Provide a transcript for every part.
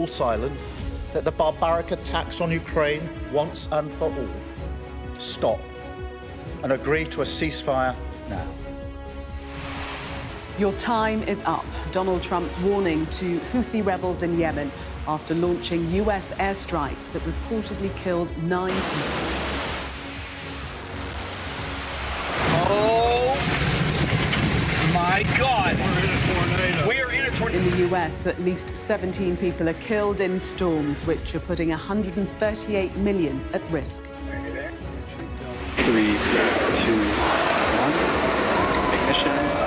silent that the barbaric attacks on Ukraine once and for all stop and agree to a ceasefire now. Your time is up. Donald Trump's warning to Houthi rebels in Yemen after launching US airstrikes that reportedly killed 9 people. Oh my God! We're in a tornado. In the US, at least 17 people are killed in storms, which are putting 138 million at risk. 3, 2, 1. Ignition and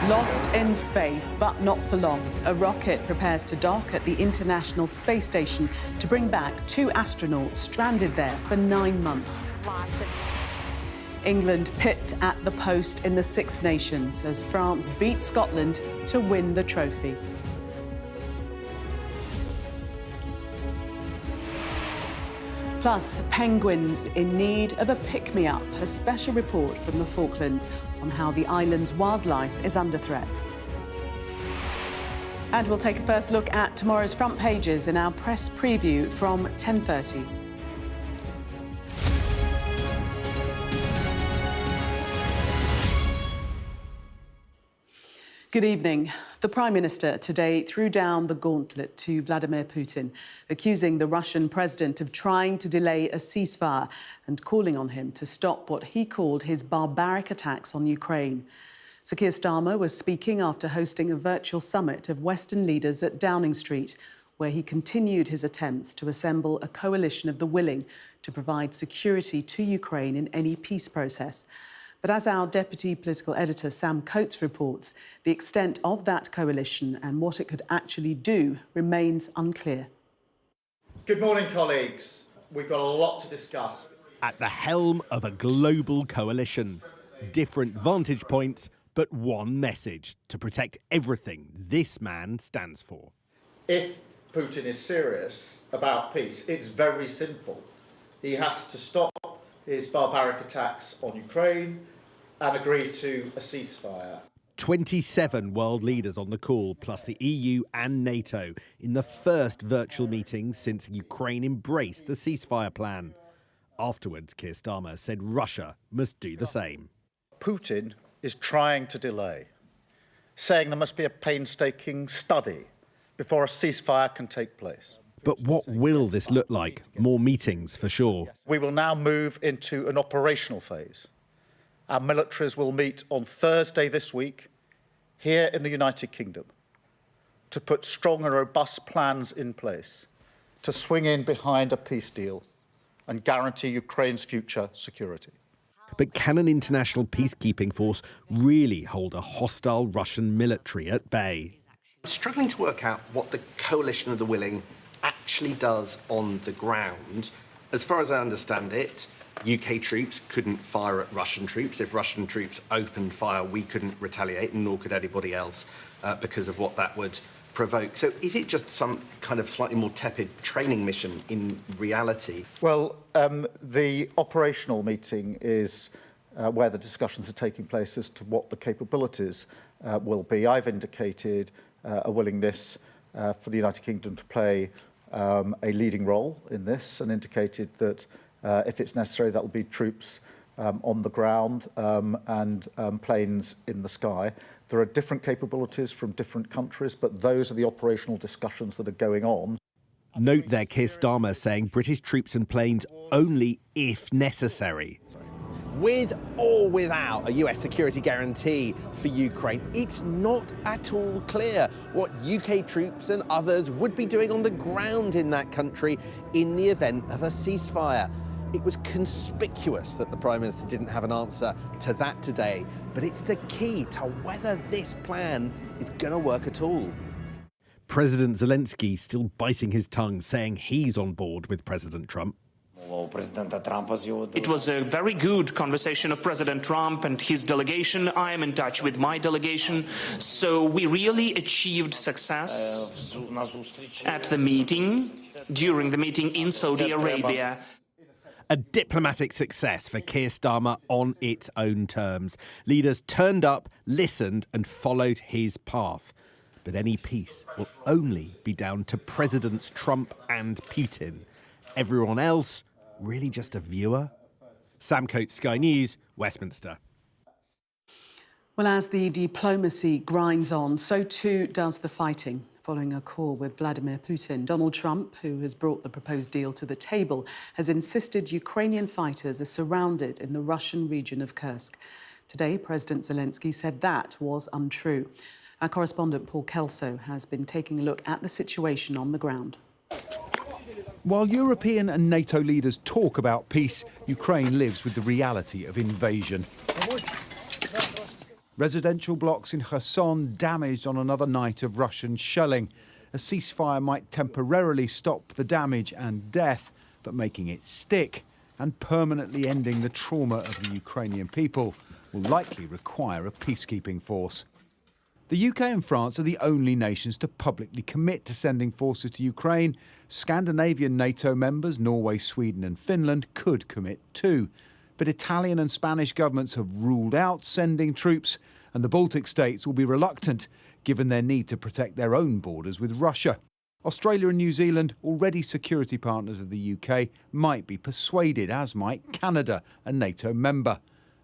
Lost in space, but not for long. A rocket prepares to dock at the International Space Station to bring back 2 astronauts stranded there for 9 months. England pipped at the post in the Six Nations as France beat Scotland to win the trophy. Plus, penguins in need of a pick-me-up. A special report from the Falklands on how the island's wildlife is under threat. And we'll take a first look at tomorrow's front pages in our press preview from 10:30. Good evening. The Prime Minister today threw down the gauntlet to Vladimir Putin, accusing the Russian president of trying to delay a ceasefire and calling on him to stop what he called his barbaric attacks on Ukraine. Sir Keir Starmer was speaking after hosting a virtual summit of Western leaders at Downing Street, where he continued his attempts to assemble a coalition of the willing to provide security to Ukraine in any peace process. But as our deputy political editor Sam Coates reports, the extent of that coalition and what it could actually do remains unclear. Good morning, colleagues. We've got a lot to discuss. At the helm of a global coalition. Different vantage points, but one message: to protect everything this man stands for. If Putin is serious about peace, it's very simple. He has to stop his barbaric attacks on Ukraine and agree to a ceasefire. 27 world leaders on the call, plus the EU and NATO, in the first virtual meeting since Ukraine embraced the ceasefire plan. Afterwards, Keir Starmer said Russia must do the same. Putin is trying to delay, saying there must be a painstaking study before a ceasefire can take place. But what will this look like? More meetings, for sure. We will now move into an operational phase. Our militaries will meet on Thursday this week here in the United Kingdom to put strong and robust plans in place to swing in behind a peace deal and guarantee Ukraine's future security. But can an international peacekeeping force really hold a hostile Russian military at bay? I'm struggling to work out what the coalition of the willing actually does on the ground. As far as I understand it, UK troops couldn't fire at Russian troops. If Russian troops opened fire, we couldn't retaliate, and nor could anybody else, because of what that would provoke. So is it just some kind of slightly more tepid training mission in reality? Well, the operational meeting is where the discussions are taking place as to what the capabilities will be. I've indicated a willingness for the United Kingdom to play a leading role in this, and indicated that if it's necessary, that will be troops on the ground and planes in the sky. There are different capabilities from different countries, but those are the operational discussions that are going on. Note there Keir Starmer saying British troops and planes only if necessary. With or without a US security guarantee for Ukraine, it's not at all clear what UK troops and others would be doing on the ground in that country in the event of a ceasefire. It was conspicuous that the Prime Minister didn't have an answer to that today, but it's the key to whether this plan is going to work at all. President Zelensky still biting his tongue, saying he's on board with President Trump. It was a very good conversation of President Trump and his delegation. I am in touch with my delegation. So we really achieved success at the meeting, during the meeting in Saudi Arabia. A diplomatic success for Keir Starmer on its own terms. Leaders turned up, listened and followed his path. But any peace will only be down to Presidents Trump and Putin. Everyone else, really just a viewer? Sam Coates, Sky News, Westminster. Well, as the diplomacy grinds on, so too does the fighting. Following a call with Vladimir Putin, Donald Trump, who has brought the proposed deal to the table, has insisted Ukrainian fighters are surrounded in the Russian region of Kursk. Today, President Zelensky said that was untrue. Our correspondent Paul Kelso has been taking a look at the situation on the ground. While European and NATO leaders talk about peace, Ukraine lives with the reality of invasion. Residential blocks in Kherson damaged on another night of Russian shelling. A ceasefire might temporarily stop the damage and death, but making it stick and permanently ending the trauma of the Ukrainian people will likely require a peacekeeping force. The UK and France are the only nations to publicly commit to sending forces to Ukraine. Scandinavian NATO members, Norway, Sweden and Finland, could commit too. But Italian and Spanish governments have ruled out sending troops, and the Baltic states will be reluctant, given their need to protect their own borders with Russia. Australia and New Zealand, already security partners of the UK, might be persuaded, as might Canada, a NATO member.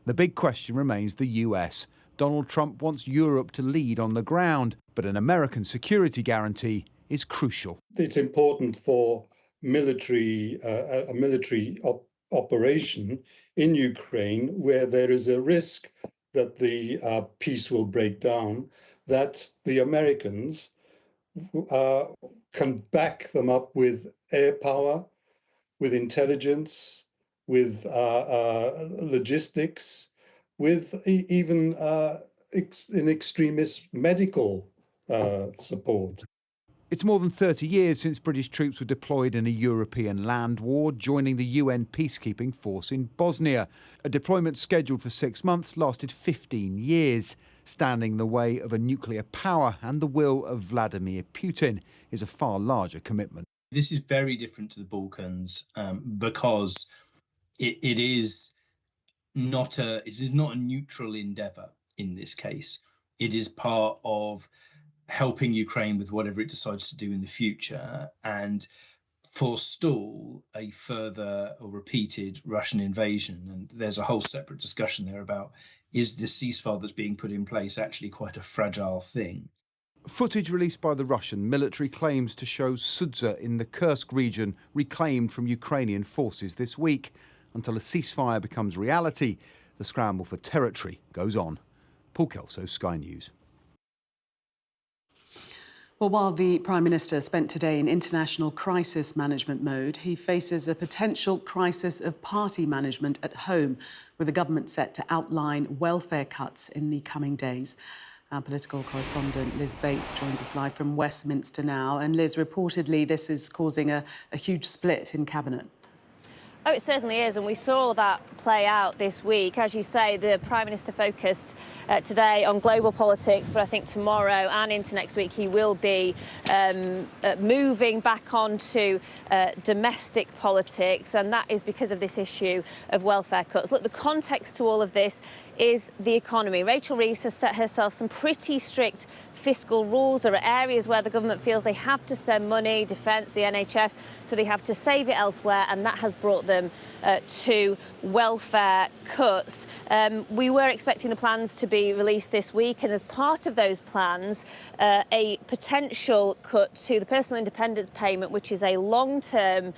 The big question remains the US. Donald Trump wants Europe to lead on the ground, but an American security guarantee is crucial. It's important for a military operation in Ukraine where there is a risk that the peace will break down, that the Americans can back them up with air power, with intelligence, with logistics, with even in extremist medical support. It's more than 30 years since British troops were deployed in a European land war, joining the UN peacekeeping force in Bosnia. A deployment scheduled for 6 months lasted 15 years. Standing in the way of a nuclear power and the will of Vladimir Putin is a far larger commitment. This is very different to the Balkans because it is not a neutral endeavour in this case. It is part of helping Ukraine with whatever it decides to do in the future and forestall a further or repeated Russian invasion. And there's a whole separate discussion there about, is the ceasefire that's being put in place actually quite a fragile thing? Footage released by the Russian military claims to show Sudza in the Kursk region reclaimed from Ukrainian forces this week. Until a ceasefire becomes reality, the scramble for territory goes on. Paul Kelso, Sky News. Well, while the Prime Minister spent today in international crisis management mode, he faces a potential crisis of party management at home, with the government set to outline welfare cuts in the coming days. Our political correspondent Liz Bates joins us live from Westminster now. And Liz, reportedly this is causing a huge split in Cabinet. Oh, it certainly is, and we saw that play out this week. As you say, the Prime Minister focused today on global politics, but I think tomorrow and into next week he will be moving back onto domestic politics, and that is because of this issue of welfare cuts. Look, the context to all of this is the economy. Rachel Reeves has set herself some pretty strict fiscal rules. There are areas where the government feels they have to spend money, defence, the NHS, so they have to save it elsewhere, and that has brought them to welfare cuts. We were expecting the plans to be released this week, and as part of those plans, a potential cut to the personal independence payment, which is a long-term,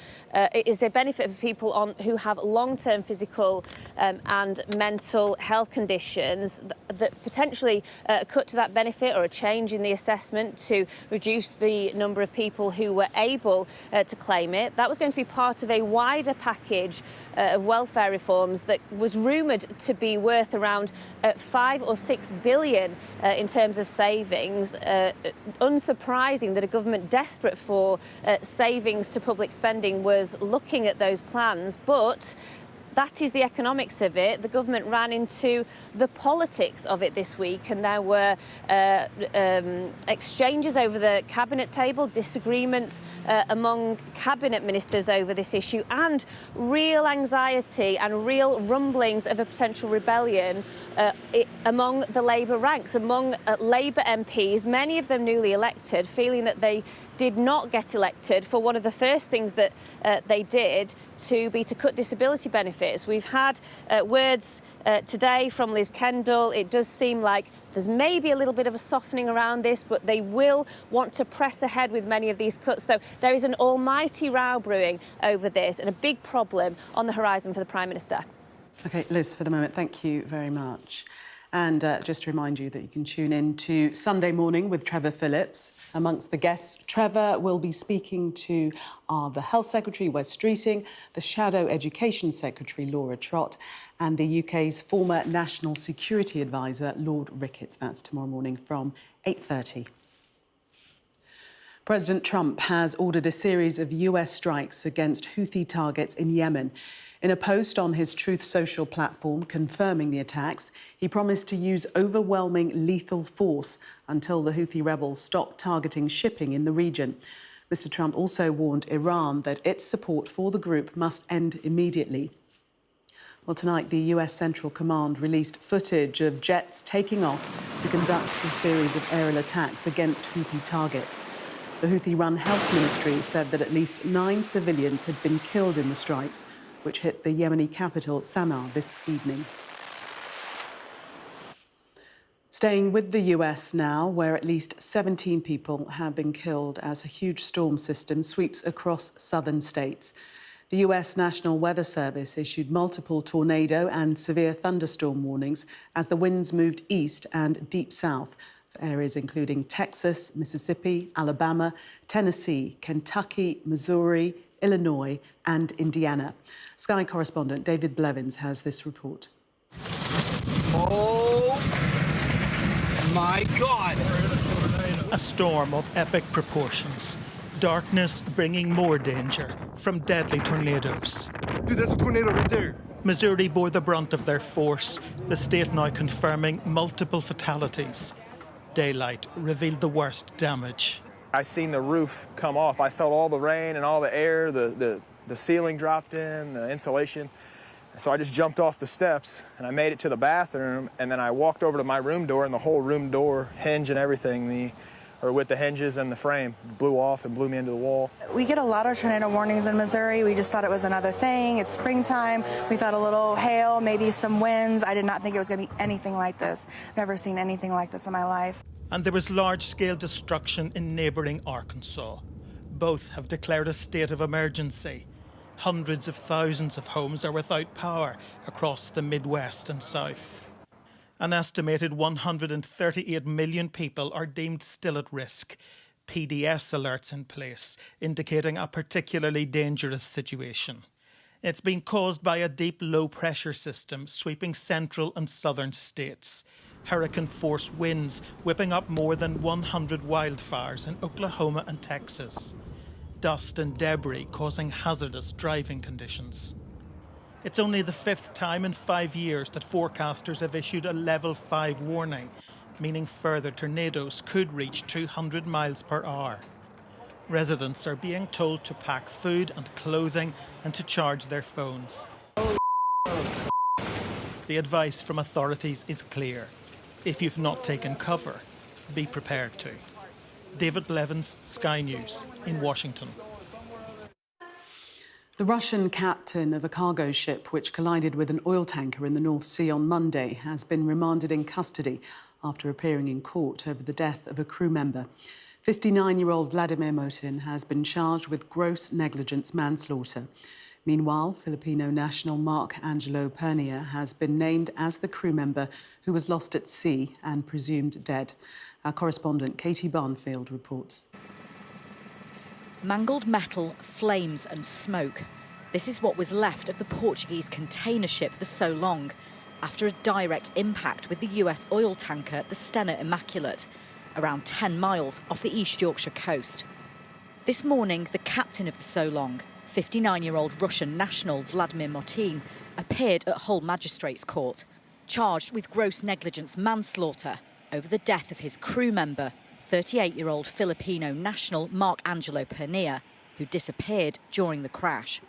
is a benefit for people who have long-term physical and mental health conditions, that potentially a cut to that benefit or a change in the assessment to reduce the number of people who were able to claim it. That was going to be part of a wider package of welfare reforms that was rumoured to be worth around 5 or 6 billion in terms of savings. Unsurprising that a government desperate for savings to public spending was looking at those plans, but that is the economics of it. The government ran into the politics of it this week, and there were exchanges over the cabinet table, disagreements among cabinet ministers over this issue, and real anxiety and real rumblings of a potential rebellion among the Labour ranks, among Labour MPs, many of them newly elected, feeling that they did not get elected for one of the first things that they did to cut disability benefits. We've had words today from Liz Kendall. It does seem like there's maybe a little bit of a softening around this, but they will want to press ahead with many of these cuts. So there is an almighty row brewing over this and a big problem on the horizon for the Prime Minister. OK, Liz, for the moment, thank you very much. And just to remind you that you can tune in to Sunday Morning with Trevor Phillips. Amongst the guests, Trevor will be speaking to the Health Secretary, Wes Streeting, the Shadow Education Secretary, Laura Trott, and the UK's former National Security Advisor, Lord Ricketts. That's tomorrow morning from 8:30. President Trump has ordered a series of US strikes against Houthi targets in Yemen. In a post on his Truth Social platform confirming the attacks, he promised to use overwhelming lethal force until the Houthi rebels stop targeting shipping in the region. Mr. Trump also warned Iran that its support for the group must end immediately. Well, tonight, the US Central Command released footage of jets taking off to conduct a series of aerial attacks against Houthi targets. The Houthi-run Health Ministry said that at least 9 civilians had been killed in the strikes, which hit the Yemeni capital, Sana'a, this evening. Staying with the US now, where at least 17 people have been killed as a huge storm system sweeps across southern states. The US National Weather Service issued multiple tornado and severe thunderstorm warnings as the winds moved east and deep south for areas including Texas, Mississippi, Alabama, Tennessee, Kentucky, Missouri, Illinois and Indiana. Sky correspondent David Blevins has this report. Oh my God! A storm of epic proportions. Darkness bringing more danger from deadly tornadoes. Dude, that's a tornado right there. Missouri bore the brunt of their force, the state now confirming multiple fatalities. Daylight revealed the worst damage. I seen the roof come off. I felt all the rain and all the air, the ceiling dropped in, the insulation. So I just jumped off the steps and I made it to the bathroom, and then I walked over to my room door, and the whole room door hinge and everything, with the hinges and the frame, blew off and blew me into the wall. We get a lot of tornado warnings in Missouri. We just thought it was another thing. It's springtime. We thought a little hail, maybe some winds. I did not think it was going to be anything like this. I've never seen anything like this in my life. And there was large-scale destruction in neighbouring Arkansas. Both have declared a state of emergency. Hundreds of thousands of homes are without power across the Midwest and South. An estimated 138 million people are deemed still at risk. PDS alerts in place, indicating a particularly dangerous situation. It's been caused by a deep low-pressure system sweeping central and southern states. Hurricane-force winds whipping up more than 100 wildfires in Oklahoma and Texas. Dust and debris causing hazardous driving conditions. It's only the 5th time in 5 years that forecasters have issued a level 5 warning, meaning further tornadoes could reach 200 miles per hour. Residents are being told to pack food and clothing and to charge their phones. The advice from authorities is clear. If you've not taken cover, be prepared to. David Blevins, Sky News, in Washington. The Russian captain of a cargo ship which collided with an oil tanker in the North Sea on Monday has been remanded in custody after appearing in court over the death of a crew member. 59-year-old Vladimir Motin has been charged with gross negligence manslaughter. Meanwhile, Filipino national Mark Angelo Pernia has been named as the crew member who was lost at sea and presumed dead. Our correspondent Katie Barnfield reports. Mangled metal, flames and smoke. This is what was left of the Portuguese container ship, the So Long, after a direct impact with the US oil tanker, the Stena Immaculate, around 10 miles off the East Yorkshire coast. This morning, the captain of the So Long, 59-year-old Russian national Vladimir Motin, appeared at Hull Magistrates Court, charged with gross negligence manslaughter over the death of his crew member, 38-year-old Filipino national Mark Angelo Pernilla, who disappeared during the crash.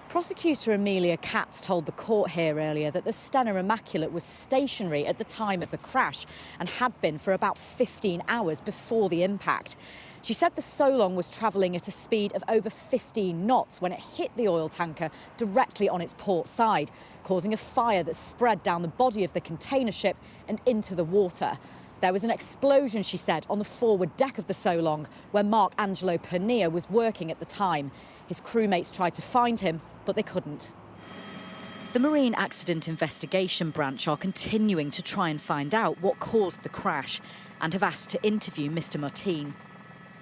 Prosecutor Amelia Katz told the court here earlier that the Stena Immaculate was stationary at the time of the crash and had been for about 15 hours before the impact. She said the Solong was travelling at a speed of over 15 knots when it hit the oil tanker directly on its port side, causing a fire that spread down the body of the container ship and into the water. There was an explosion, she said, on the forward deck of the Solong, where Mark Angelo Pernilla was working at the time. His crewmates tried to find him, but they couldn't. The Marine Accident Investigation Branch are continuing to try and find out what caused the crash and have asked to interview Mr. Martin.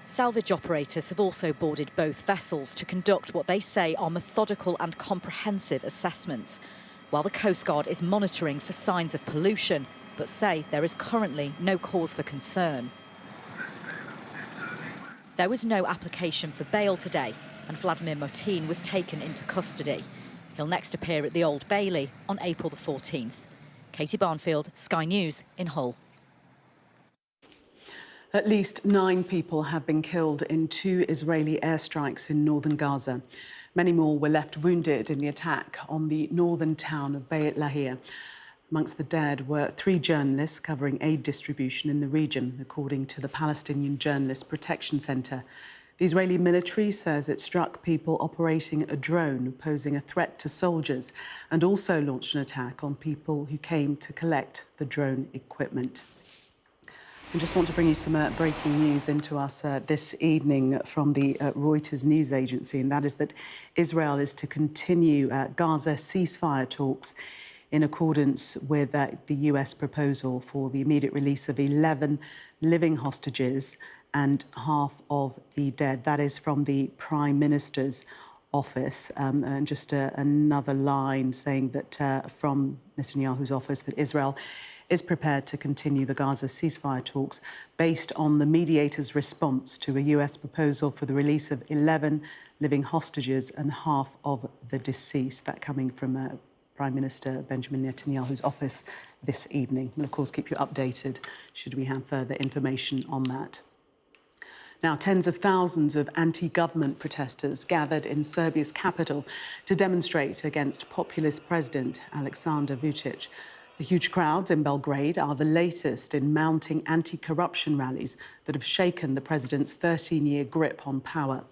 Salvage operators have also boarded both vessels to conduct what they say are methodical and comprehensive assessments, while the Coast Guard is monitoring for signs of pollution, but say there is currently no cause for concern. There was no application for bail today, and Vladimir Martin was taken into custody. He'll next appear at the Old Bailey on April the 14th. Katie Barnfield, Sky News in Hull. At least 9 people have been killed in 2 Israeli airstrikes in northern Gaza. Many more were left wounded in the attack on the northern town of Beit Lahia. Amongst the dead were 3 journalists covering aid distribution in the region, according to the Palestinian Journalist Protection Centre. The Israeli military says it struck people operating a drone, posing a threat to soldiers, and also launched an attack on people who came to collect the drone equipment. I just want to bring you some breaking news into us this evening from the Reuters news agency, and that is that Israel is to continue Gaza ceasefire talks in accordance with the US proposal for the immediate release of 11 living hostages and half of the dead. That is from the Prime Minister's office. And just another line saying that from Netanyahu's office that Israel is prepared to continue the Gaza ceasefire talks based on the mediator's response to a US proposal for the release of 11 living hostages and half of the deceased. That coming from Prime Minister Benjamin Netanyahu's office this evening. We'll, of course, keep you updated should we have further information on that. Now, tens of thousands of anti-government protesters gathered in Serbia's capital to demonstrate against populist President Aleksandar Vučić. The huge crowds in Belgrade are the latest in mounting anti-corruption rallies that have shaken the president's 13-year grip on power.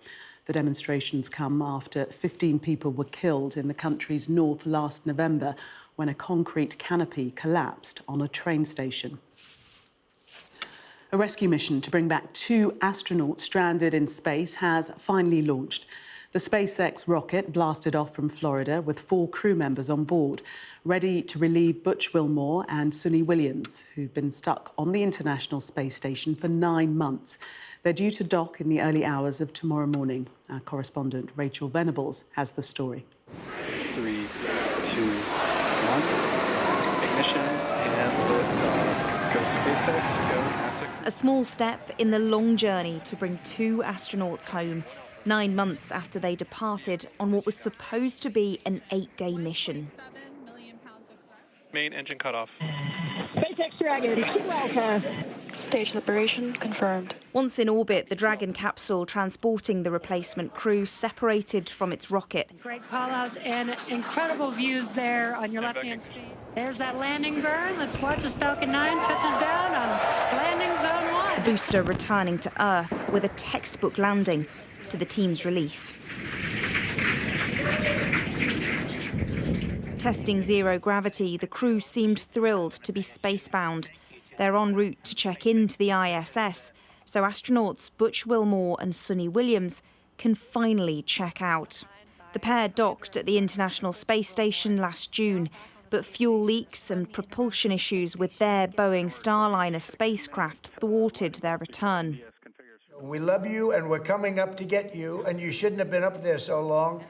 The demonstrations come after 15 people were killed in the country's north last November when a concrete canopy collapsed on a train station. A rescue mission to bring back 2 astronauts stranded in space has finally launched. The SpaceX rocket blasted off from Florida with 4 crew members on board, ready to relieve Butch Wilmore and Suni Williams, who've been stuck on the International Space Station for 9 months. They're due to dock in the early hours of tomorrow morning. Our correspondent Rachel Venables has the story. 3, 2, 1. Ignition and liftoff. Go SpaceX, go NASA. A small step in the long journey to bring 2 astronauts home, 9 months after they departed on what was supposed to be an 8-day mission. Main engine cut off. SpaceX Dragon, welcome. Station operation confirmed. Once in orbit, the Dragon capsule transporting the replacement crew separated from its rocket. Great call-outs and incredible views there on your left-hand side. There's that landing burn. Let's watch as Falcon 9 touches down on landing zone 1. The booster returning to Earth with a textbook landing to the team's relief. Testing zero gravity, the crew seemed thrilled to be spacebound. They're en route to check into the ISS, so astronauts Butch Wilmore and Suni Williams can finally check out. The pair docked at the International Space Station last June, but fuel leaks and propulsion issues with their Boeing Starliner spacecraft thwarted their return. We love you and we're coming up to get you, and you shouldn't have been up there so long.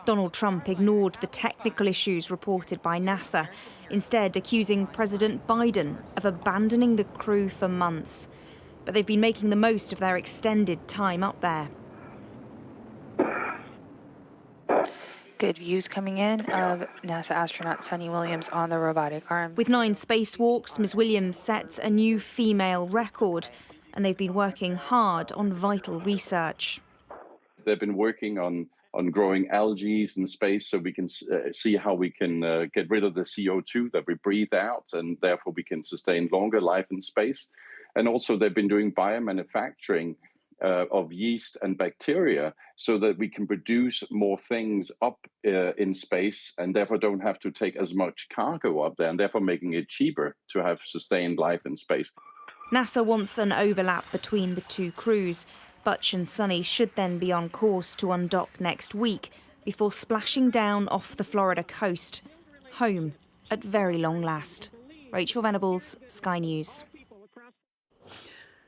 Donald Trump ignored the technical issues reported by NASA, instead accusing President Biden of abandoning the crew for months. But they've been making the most of their extended time up there. good views coming in of NASA astronaut Suni Williams on the robotic arm. With 9 spacewalks, Ms. Williams sets a new female record, and they've been working hard on vital research. They've been working on growing algae in space so we can see how we can get rid of the CO2 that we breathe out, and therefore we can sustain longer life in space. And also they've been doing biomanufacturing of yeast and bacteria so that we can produce more things up in space and therefore don't have to take as much cargo up there, and therefore making it cheaper to have sustained life in space. NASA wants an overlap between the 2 crews. Butch and Suni should then be on course to undock next week before splashing down off the Florida coast, home at very long last. Rachel Venables, Sky News.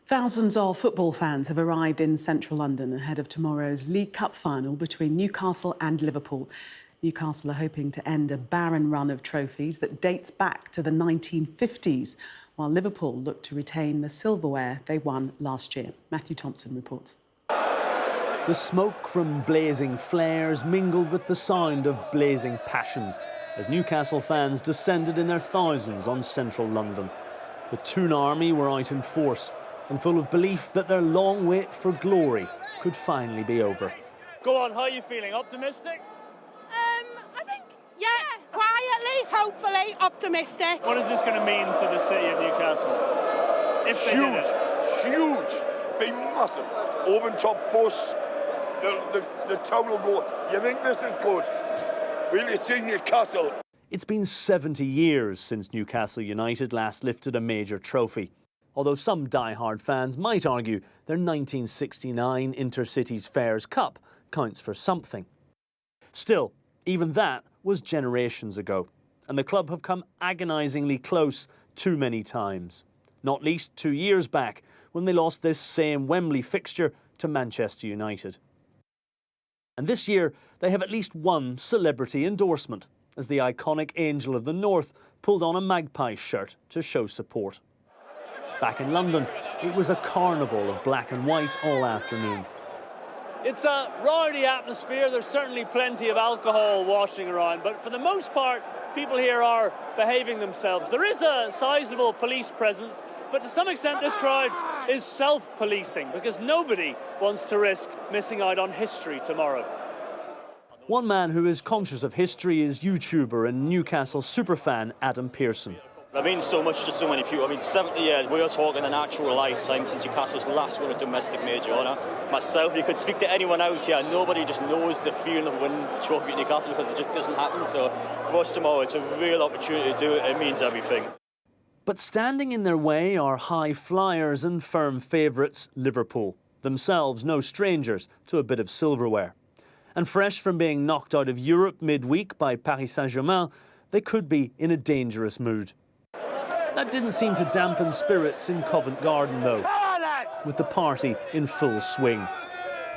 Thousands of football fans have arrived in central London ahead of tomorrow's League Cup final between Newcastle and Liverpool. Newcastle are hoping to end a barren run of trophies that dates back to the 1950s, while Liverpool look to retain the silverware they won last year. Matthew Thompson reports. The smoke from blazing flares mingled with the sound of blazing passions as Newcastle fans descended in their thousands on central London. The Toon Army were out in force and full of belief that their long wait for glory could finally be over. Go on, how are you feeling? Optimistic? I think, yeah, quietly, hopefully, optimistic. What is this going to mean to the city of Newcastle? If they did it? Huge, big, massive. Open top bus, the town will go, you think this is good? Will you see Newcastle? It's been 70 years since Newcastle United last lifted a major trophy. Although some die-hard fans might argue their 1969 Intercities Fairs Cup counts for something. Still, even that was generations ago, and the club have come agonisingly close too many times. Not least 2 years back, when they lost this same Wembley fixture to Manchester United. And this year, they have at least one celebrity endorsement, as the iconic Angel of the North pulled on a Magpie shirt to show support. Back in London, it was a carnival of black and white all afternoon. It's a rowdy atmosphere. There's certainly plenty of alcohol washing around, but for the most part, people here are behaving themselves. There is a sizable police presence, but to some extent this crowd is self-policing because nobody wants to risk missing out on history tomorrow. One man who is conscious of history is YouTuber and Newcastle superfan Adam Pearson. There means so much to so many people. I mean, 70 years, we are talking an actual lifetime since Newcastle's last win of domestic major honour. Myself, you could speak to anyone else here, nobody just knows the feeling of winning the trophy at Newcastle because it just doesn't happen. So for us tomorrow, it's a real opportunity to do it. It means everything. But standing in their way are high flyers and firm favourites Liverpool, themselves no strangers to a bit of silverware. And fresh from being knocked out of Europe midweek by Paris Saint-Germain, they could be in a dangerous mood. That didn't seem to dampen spirits in Covent Garden, though, with the party in full swing.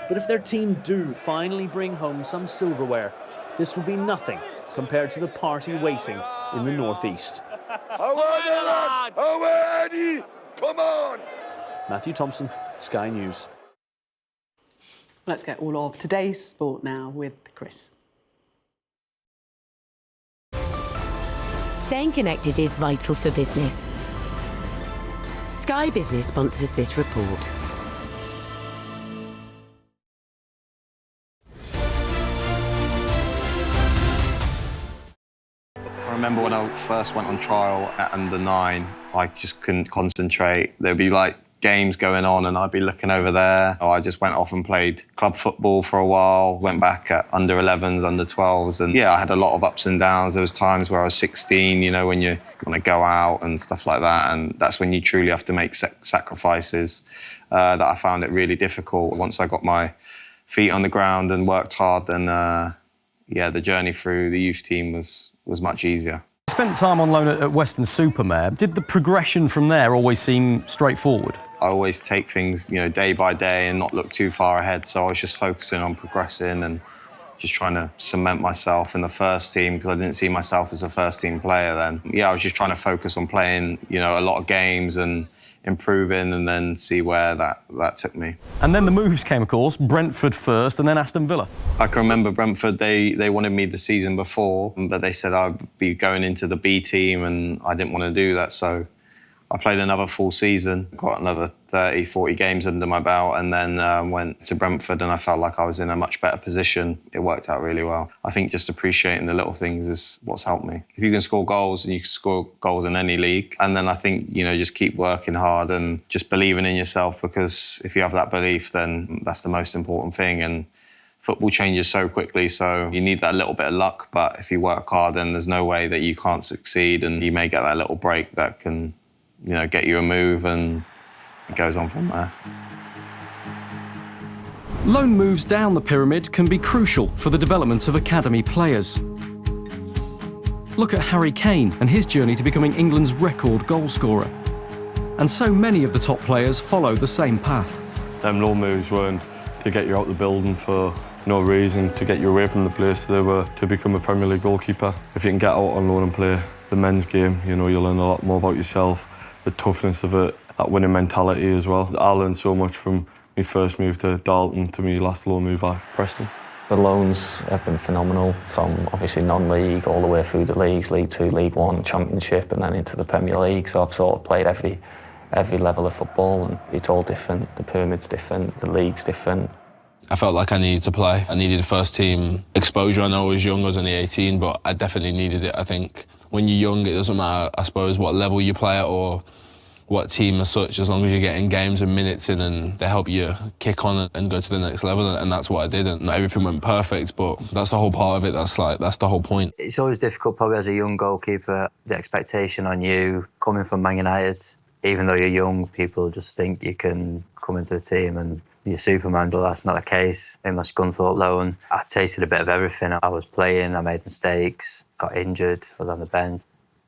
But if their team do finally bring home some silverware, this will be nothing compared to the party waiting in the northeast. How are they, lad? How are Eddie? Come on! Matthew Thompson, Sky News. Let's get all of today's sport now with Chris. Staying connected is vital for business. Sky Business sponsors this report. I remember when I first went on trial at under 9, I just couldn't concentrate. There'd be like games going on and I'd be looking over there. I just went off and played club football for a while, went back at under 11s, under 12s, and yeah, I had a lot of ups and downs. There was times where I was 16, you know, when you want to go out and stuff like that, and that's when you truly have to make sacrifices that I found it really difficult. Once I got my feet on the ground and worked hard, then yeah, the journey through the youth team was much easier. You spent time on loan at Weston-super-Mare. Did the progression from there always seem straightforward? I always take things, you know, day by day and not look too far ahead. So I was just focusing on progressing and just trying to cement myself in the first team because I didn't see myself as a first team player then. Yeah, I was just trying to focus on playing, you know, a lot of games and improving and then see where that took me. And then the moves came, of course, Brentford first and then Aston Villa. I can remember Brentford, they wanted me the season before, but they said I'd be going into the B team and I didn't want to do that, so I played another full season, got another 30, 40 games under my belt, and then went to Brentford, and I felt like I was in a much better position. It worked out really well. I think just appreciating the little things is what's helped me. If you can score goals, and you can score goals in any league, and then I think, you know, just keep working hard and just believing in yourself, because if you have that belief, then that's the most important thing. And football changes so quickly, so you need that little bit of luck, but if you work hard, then there's no way that you can't succeed, and you may get that little break that can, you know, get you a move, and it goes on from there. Loan moves down the pyramid can be crucial for the development of academy players. Look at Harry Kane and his journey to becoming England's record goalscorer. And so many of the top players follow the same path. Them loan moves weren't to get you out the building for no reason, to get you away from the place. They were to become a Premier League goalkeeper. If you can get out on loan and play the men's game, you know, you'll learn a lot more about yourself, the toughness of it, that winning mentality as well. I learned so much from my first move to Dalton to my last loan move at Preston. The loans have been phenomenal, from obviously non-league all the way through the leagues, League Two, League One, Championship, and then into the Premier League. So I've sort of played every level of football, and it's all different. The pyramid's different, the league's different. I felt like I needed to play. I needed first team exposure. I know I was young, I was only 18, but I definitely needed it. I think when you're young, it doesn't matter, I suppose, what level you play at or what team as such, as long as you're getting games and minutes in and they help you kick on and go to the next level, and that's what I did. And not everything went perfect, but that's the whole part of it. That's the whole point. It's always difficult, probably as a young goalkeeper, the expectation on you coming from Man United. Even though you're young, people just think you can come into the team and you're Superman, but that's not the case. In my Scunthorpe loan, I tasted a bit of everything. I was playing, I made mistakes, got injured, was on the bench.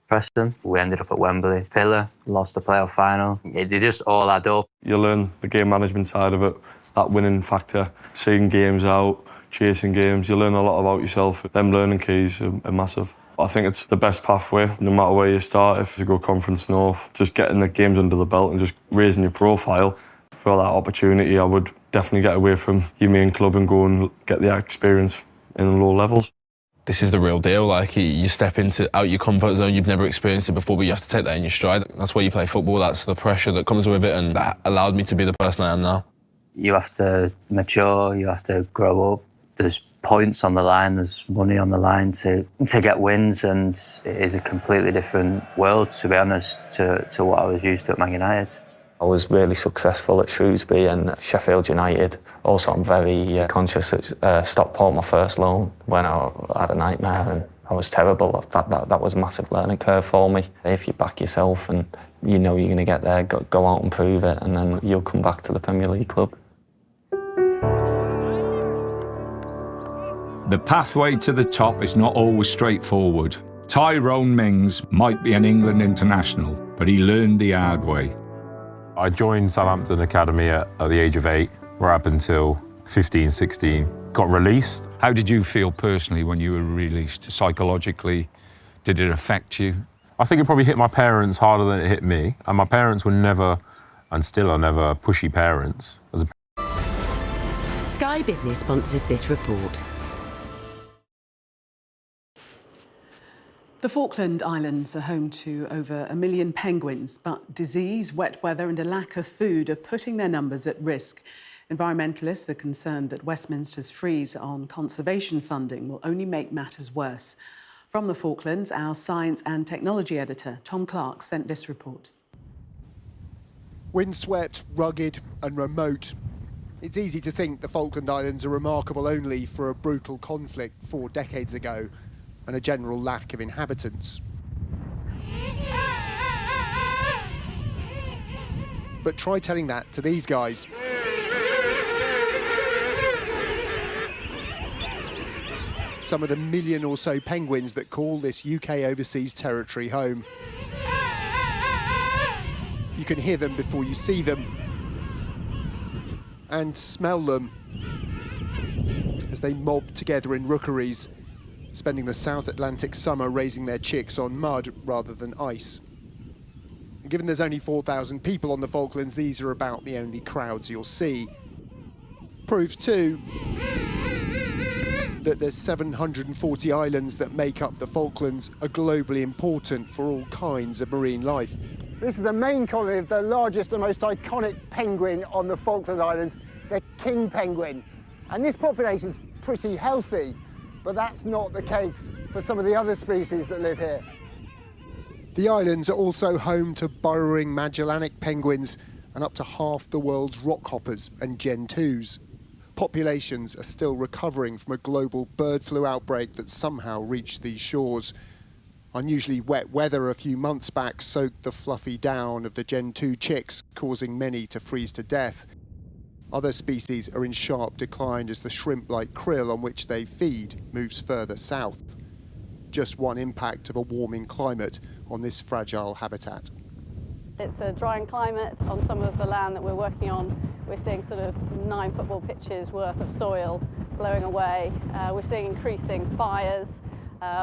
Preston, we ended up at Wembley. Villa, lost the playoff final. It just all add up. You learn the game management side of it, that winning factor, seeing games out, chasing games. You learn a lot about yourself. Them learning keys are massive. I think it's the best pathway, no matter where you start. If you go Conference North, just getting the games under the belt and just raising your profile. For that opportunity, I would definitely get away from your main club and go and get the experience in low levels. This is the real deal. Like, you step out your comfort zone, you've never experienced it before, but you have to take that in your stride. That's why you play football, that's the pressure that comes with it, and that allowed me to be the person I am now. You have to mature, you have to grow up. There's points on the line, there's money on the line to get wins, and it is a completely different world, to be honest, to what I was used to at Man United. I was really successful at Shrewsbury and Sheffield United. Also, I'm very conscious at Stockport, my first loan, when I had a nightmare and I was terrible. That was a massive learning curve for me. If you back yourself and you know you're going to get there, go out and prove it, and then you'll come back to the Premier League club. The pathway to the top is not always straightforward. Tyrone Mings might be an England international, but he learned the hard way. I joined Southampton Academy at the age of 8, right up until 15, 16. Got released. How did you feel personally when you were released? Psychologically, did it affect you? I think it probably hit my parents harder than it hit me. And my parents were never, and still are never, pushy parents. Sky Business sponsors this report. The Falkland Islands are home to over 1 million penguins, but disease, wet weather and a lack of food are putting their numbers at risk. Environmentalists are concerned that Westminster's freeze on conservation funding will only make matters worse. From the Falklands, our science and technology editor, Tom Clark, sent this report. Windswept, rugged and remote. It's easy to think the Falkland Islands are remarkable only for a brutal conflict 4 decades ago and a general lack of inhabitants. But try telling that to these guys. Some of the 1 million or so penguins that call this UK overseas territory home. You can hear them before you see them and smell them as they mob together in rookeries, spending the South Atlantic summer raising their chicks on mud rather than ice. Given there's only 4,000 people on the Falklands, these are about the only crowds you'll see. Proof too that there's 740 islands that make up the Falklands are globally important for all kinds of marine life. This is the main colony of the largest and most iconic penguin on the Falkland Islands, the king penguin. And this population is pretty healthy, but that's not the case for some of the other species that live here. The islands are also home to burrowing Magellanic penguins and up to half the world's rockhoppers and gentoo. Populations are still recovering from a global bird flu outbreak that somehow reached these shores. Unusually wet weather a few months back soaked the fluffy down of the gentoo chicks, causing many to freeze to death. Other species are in sharp decline as the shrimp-like krill on which they feed moves further south. Just one impact of a warming climate on this fragile habitat. It's a drying climate on some of the land that we're working on. We're seeing sort of 9 football pitches worth of soil blowing away. We're seeing increasing fires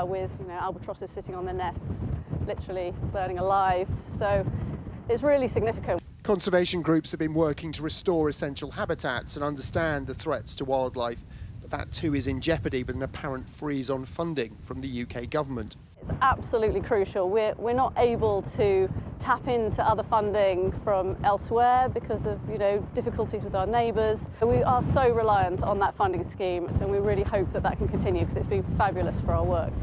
with albatrosses sitting on their nests, literally burning alive. So it's really significant. Conservation groups have been working to restore essential habitats and understand the threats to wildlife, but that too is in jeopardy with an apparent freeze on funding from the UK government. It's absolutely crucial. We're not able to tap into other funding from elsewhere because of difficulties with our neighbours. We are so reliant on that funding scheme, and we really hope that that can continue because it's been fabulous for our work.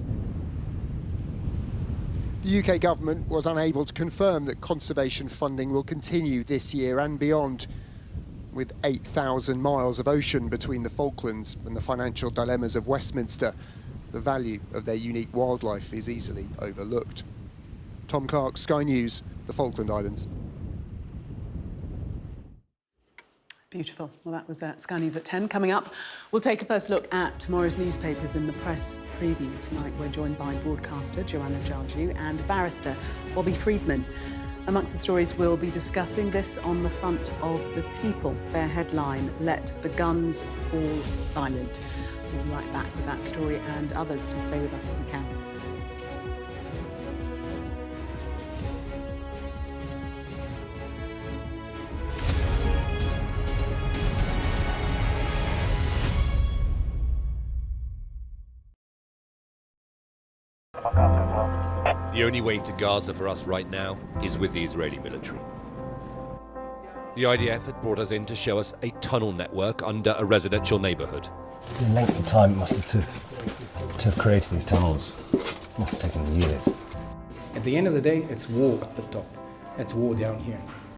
The UK government was unable to confirm that conservation funding will continue this year and beyond. With 8,000 miles of ocean between the Falklands and the financial dilemmas of Westminster, the value of their unique wildlife is easily overlooked. Tom Clark, Sky News, the Falkland Islands. Beautiful. Well, that was Sky News at 10. Coming up, we'll take a first look at tomorrow's newspapers in the press preview. Tonight, we're joined by broadcaster Joanna Jarju and barrister Bobby Friedman. Amongst the stories we'll be discussing, this on the front of The People. Their headline, "Let the Guns Fall Silent." We'll be right back with that story and others, to stay with us if you can. The only way into Gaza for us right now is with the Israeli military. The IDF had brought us in to show us a tunnel network under a residential neighbourhood. The length of time it must have to have created these tunnels must have taken years. At the end of the day, it's war at the top. It's war down here.